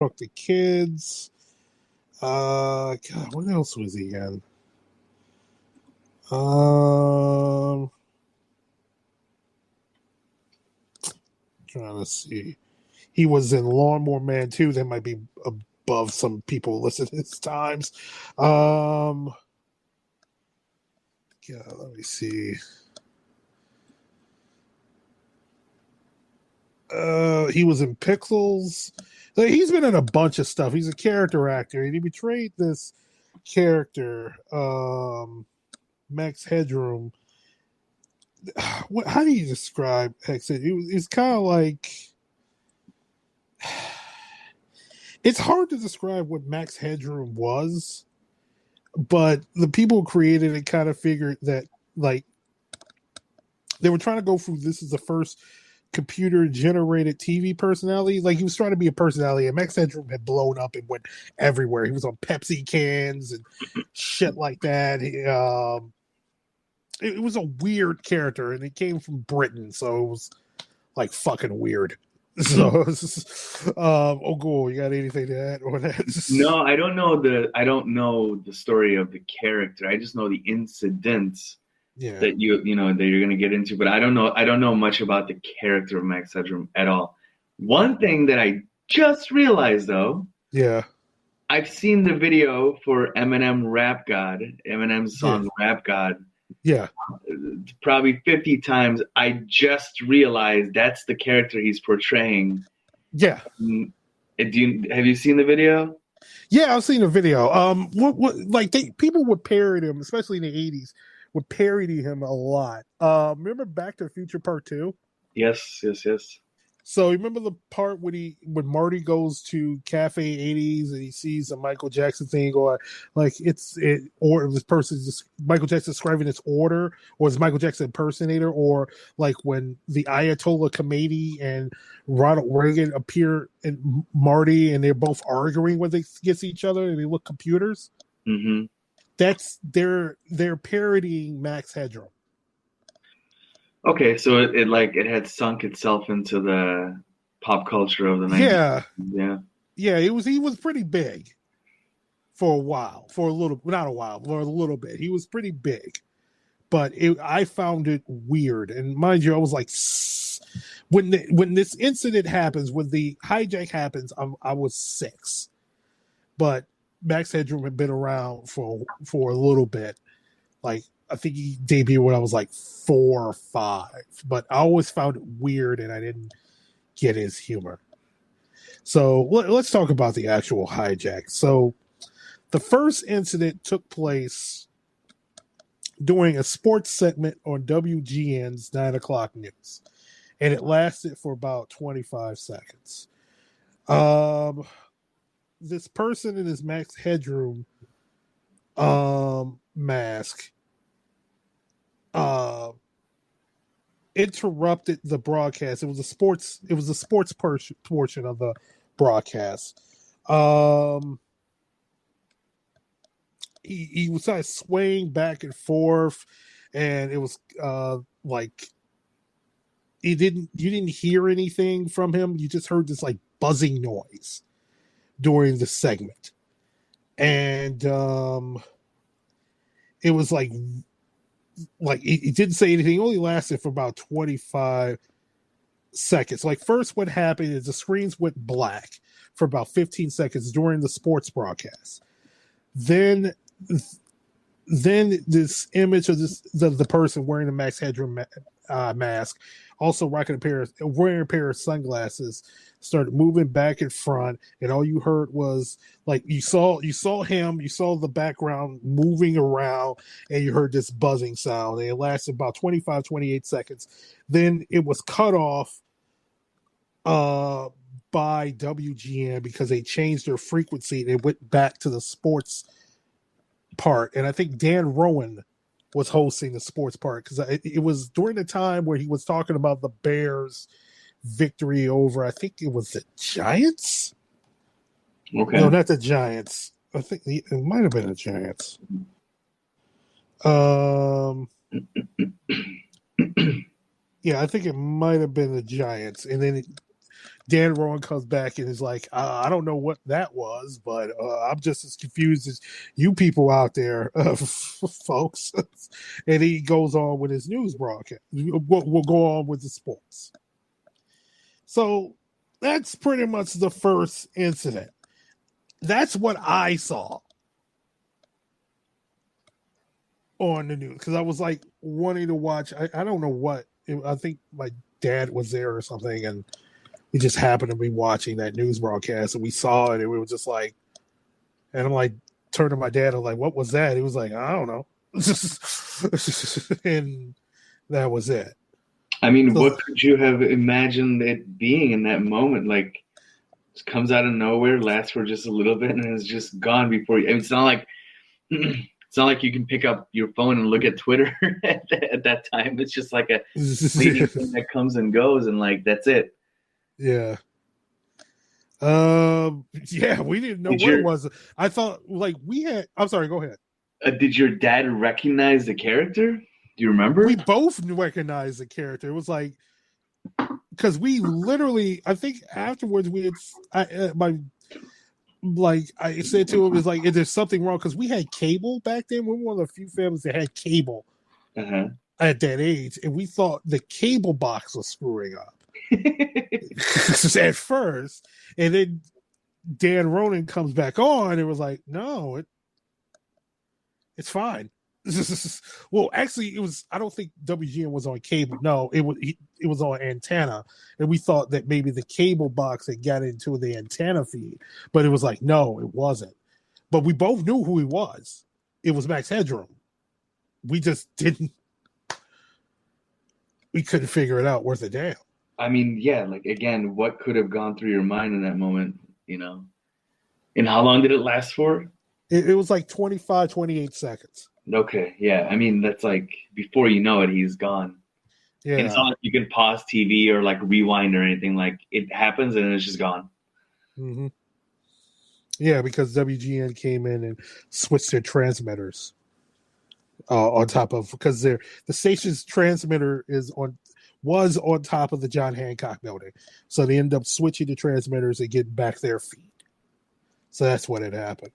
Fuck the Kids. God, what else was he in? Um, Trying to see. He was in Lawnmower Man too. That might be above some people listed his times. Um, God, let me see. He was in Pixels. Like, he's been in a bunch of stuff. He's a character actor, and he betrayed this character, Max Headroom. How do you describe Hexed? It's kind of like it's hard to describe what Max Headroom was, but the people who created it kind of figured that like they were trying to go through this is the first computer generated TV personality. Like he was trying to be a personality, and Max Headroom had blown up and went everywhere. He was on Pepsi cans and shit like that. It was a weird character, and it came from Britain, so it was like fucking weird. So, Ogul, you got anything to add on that? No, I don't know the story of the character. I just know the incidents Yeah, that that you're gonna get into, but I don't know much about the character of Max Headroom at all. One thing that I just realized though, yeah, I've seen the video for Eminem's yeah, song Rap God yeah, probably 50 times. I just realized that's the character he's portraying. yeah. Have you seen the video? Yeah, I've seen a video. What like people would parody him, especially in the '80s, would parody him a lot. Remember Back to the Future Part Two? Yes, yes, yes. So remember the part when Marty goes to Cafe 80s and he sees a Michael Jackson thing, or like or this person just Michael Jackson describing its order, or is Michael Jackson impersonator, or like when the Ayatollah Khomeini and Ronald Reagan appear in Marty and they're both arguing when they against each other and they look computers. Mm-hmm. That's they're parodying Max Headroom. Okay, so it had sunk itself into the pop culture of the 90s. Yeah, Yeah. yeah, he was pretty big for a while, for a little, not a while, for a little bit. He was pretty big, but I found it weird. And mind you, I was like, when this incident happens, when the hijack happens, I was 6, but Max Headroom had been around for a little bit. Like I think he debuted when I was like 4 or 5, but I always found it weird, and I didn't get his humor. So let's talk about the actual hijack. So the first incident took place during a sports segment on WGN's 9 o'clock news, and it lasted for about 25 seconds. This person in his Max Headroom mask uh, interrupted the broadcast. It was a sports portion of the broadcast. He was kind of swaying back and forth, and it was like you didn't hear anything from him. You just heard this like buzzing noise during the segment, and it was like he didn't say anything. It only lasted for about 25 seconds. Like first, what happened is the screens went black for about 15 seconds during the sports broadcast. Then this image of the person wearing the Max Headroom mask, also wearing a pair of sunglasses, started moving back and front, and all you heard was like you saw him, you saw the background moving around, and you heard this buzzing sound, and it lasted about 25-28 seconds. Then it was cut off by WGN because they changed their frequency and it went back to the sports part, and I think Dan Rowan was hosting the sports part because it was during the time where he was talking about the Bears' victory over, I think it was the Giants. Okay. No, not the Giants. I think it might have been the Giants. Yeah, I think it might have been the Giants, and then Dan Rowan comes back and is like, I don't know what that was, but I'm just as confused as you people out there, folks. And he goes on with his news broadcast. We'll go on with the sports. So that's pretty much the first incident. That's what I saw on the news because I was like wanting to watch. I don't know what. I think my dad was there or something, and we just happened to be watching that news broadcast, and we saw it, and we were just like, and I'm like, turned to my dad, I'm like, what was that? He was like, I don't know. And that was it. I mean, so, what could you have imagined it being in that moment? Like, it comes out of nowhere, lasts for just a little bit, and it's just gone before you. I mean, it's not like you can pick up your phone and look at Twitter at that time. It's just like a fleeting thing that comes and goes, and like that's it. Yeah. Yeah, we didn't know what it was. I thought like we had. I'm sorry. Go ahead. Did your dad recognize the character? Do you remember? We both recognized the character. It was like because we literally. I think afterwards we had. I said to him, "Is like, is there something wrong?" Because we had cable back then. We were one of the few families that had cable at that age, and we thought the cable box was screwing up at first, and then Dan Ronan comes back on and was like, "No, it's fine." Well, actually, it was. I don't think WGN was on cable. No, it was on antenna, and we thought that maybe the cable box had got into the antenna feed, but it was like, no, it wasn't. But we both knew who he was. It was Max Headroom. We just didn't. We couldn't figure it out worth a damn. I mean, yeah, like again, what could have gone through your mind in that moment, you know? And how long did it last for? It was like 25, 28 seconds. Okay, yeah. I mean, that's like before you know it, he's gone. Yeah. And it's not like you can pause TV or like rewind or anything. Like it happens and it's just gone. Mm-hmm. Yeah, because WGN came in and switched their transmitters on top of because the station's transmitter was on top of the John Hancock building, so they ended up switching the transmitters and getting back their feed. So that's what had happened.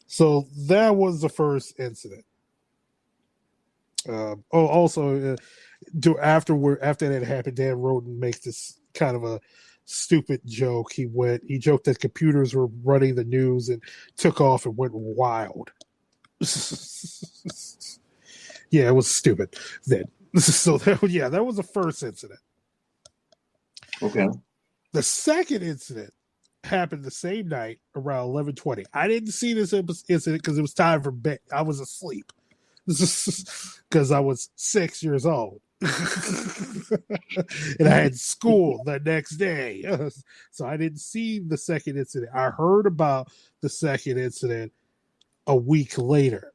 So that was the first incident. Also, after that happened, Dan Roden makes this kind of a stupid joke. He joked that computers were running the news and took off and went wild. Yeah, it was stupid then. So that was the first incident. Okay. The second incident happened the same night around 11:20. I didn't see this incident because it was time for bed. I was asleep because I was 6 years old. And I had school the next day. So I didn't see the second incident. I heard about the second incident a week later.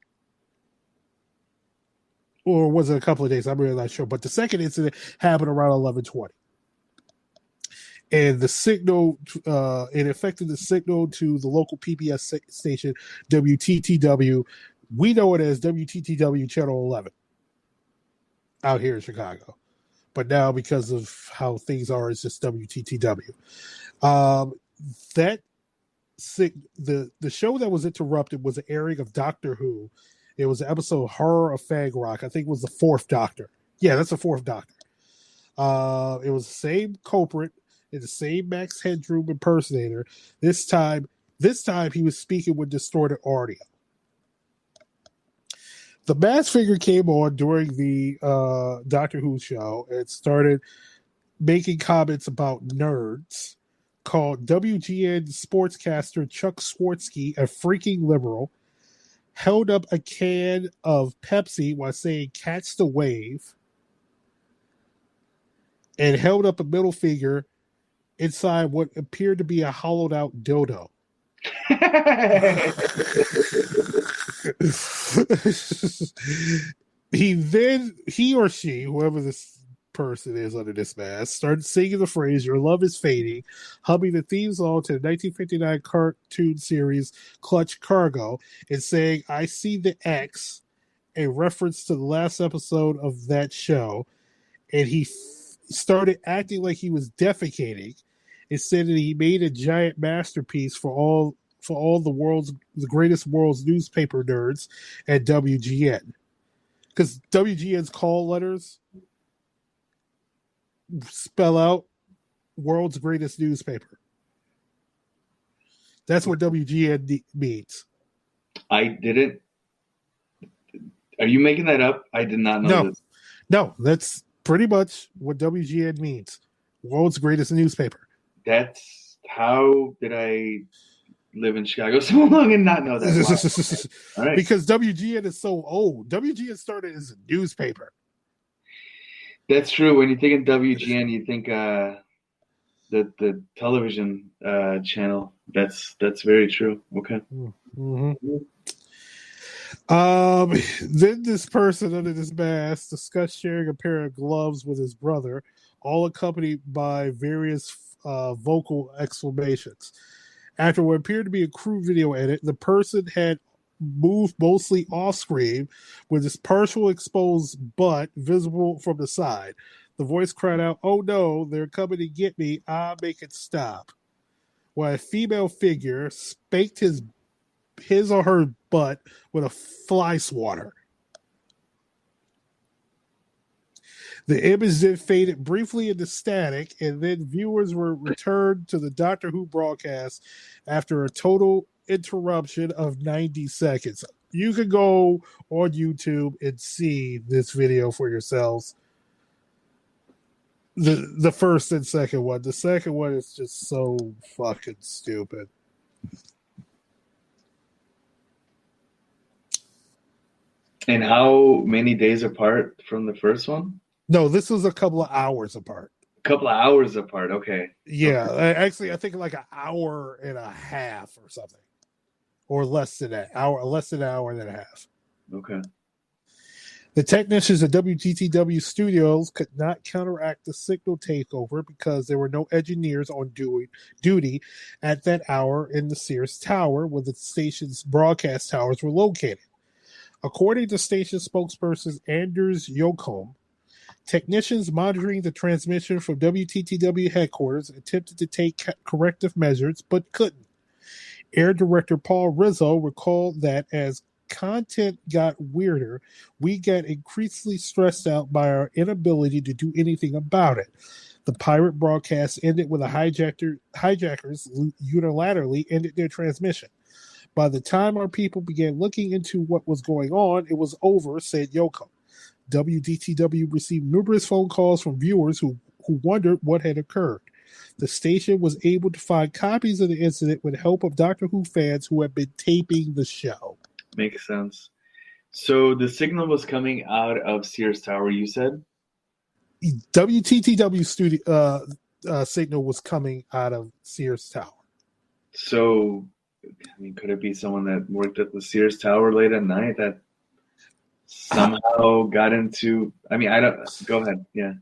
Or was it a couple of days? I'm really not sure. But the second incident happened around 11:20. And the signal, it affected the signal to the local PBS station, WTTW. We know it as WTTW Channel 11 out here in Chicago. But now, because of how things are, it's just WTTW. The show that was interrupted was an airing of Doctor Who. It was an episode Horror of Fag Rock. I think it was the fourth Doctor. Yeah, that's the fourth Doctor. It was the same culprit. The same Max Headroom impersonator. This time he was speaking with distorted audio. The masked figure came on during the Doctor Who show and started making comments about nerds, called WGN sportscaster Chuck Swirsky a freaking liberal, held up a can of Pepsi while saying "catch the wave," and held up a middle finger inside what appeared to be a hollowed out dildo. He or she, whoever this person is under this mask, started singing the phrase "Your love is fading," humming the theme song to the 1959 cartoon series Clutch Cargo, and saying "I see the X," a reference to the last episode of that show, and started acting like he was defecating. It said that he made a giant masterpiece for all the greatest world's newspaper nerds at WGN. Because WGN's call letters spell out world's greatest newspaper. That's what WGN means. I didn't. Are you making that up? I did not know this. No, that's pretty much what WGN means. World's greatest newspaper. That's how did I live in Chicago so long and not know that? Wow. All right. Because WGN is so old. WGN started as a newspaper. That's true. When you think of WGN, you think the television channel. That's very true. Okay. Mm-hmm. Then this person under this mask discussed sharing a pair of gloves with his brother, all accompanied by various vocal exclamations. After what appeared to be a crude video edit, the person had moved mostly off screen with his partial exposed butt visible from the side. The voice cried out, "Oh no, they're coming to get me. I'll make it stop." While a female figure spanked his or her butt with a fly swatter. The image then faded briefly into static, and then viewers were returned to the Doctor Who broadcast after a total interruption of 90 seconds. You can go on YouTube and see this video for yourselves. The first and second one. The second one is just so fucking stupid. And how many days apart from the first one? No, this was a couple of hours apart. A couple of hours apart. Okay. Yeah, okay. Actually, I think like an hour and a half or something, or less than an hour and a half. Okay. The technicians at WTTW Studios could not counteract the signal takeover because there were no engineers on duty at that hour in the Sears Tower where the station's broadcast towers were located. According to station spokesperson Anders Jokholm, technicians monitoring the transmission from WTTW headquarters attempted to take corrective measures but couldn't. Air director Paul Rizzo recalled that as content got weirder, we got increasingly stressed out by our inability to do anything about it. The pirate broadcast ended when the hijackers unilaterally ended their transmission. By the time our people began looking into what was going on, it was over, said Yoko. WDTW received numerous phone calls from viewers who wondered what had occurred. The station was able to find copies of the incident with the help of Doctor Who fans who had been taping the show. Makes sense. So the signal was coming out of Sears Tower, you said? WTTW studio signal was coming out of Sears Tower. So, I mean, could it be someone that worked at the Sears Tower late at night that somehow got into... I mean, I don't... Go ahead, yeah.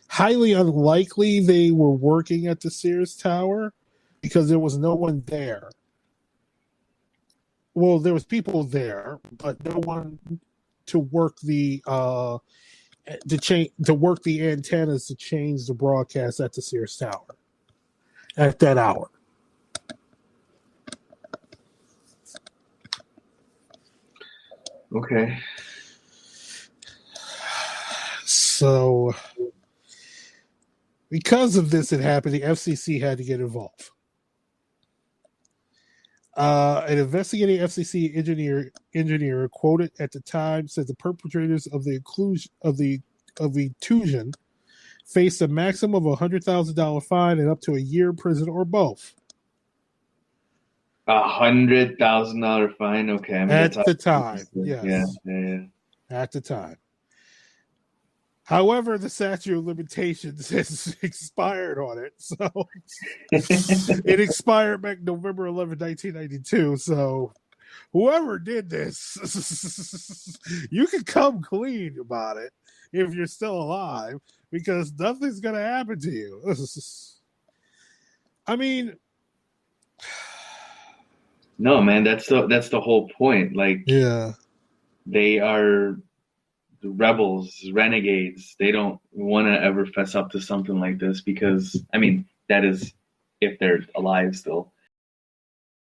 Highly unlikely they were working at the Sears Tower because there was no one there. Well, there was people there, but no one to work the to work the antennas to change the broadcast at the Sears Tower at that hour. Okay. So, because of this had happened, the FCC had to get involved. An investigating FCC engineer quoted at the time said the perpetrators of the intrusion faced a maximum of $100,000 fine and up to a year in prison or both. $100,000 fine. Okay, I mean, at the time, yes, yeah. At the time. However, the statute of limitations has expired on it. So it expired back November 11, 1992. So whoever did this, you can come clean about it if you're still alive because nothing's going to happen to you. I mean... No, man, that's the whole point. Like, yeah, they are rebels, renegades, they don't want to ever fess up to something like this because, I mean, that is if they're alive still.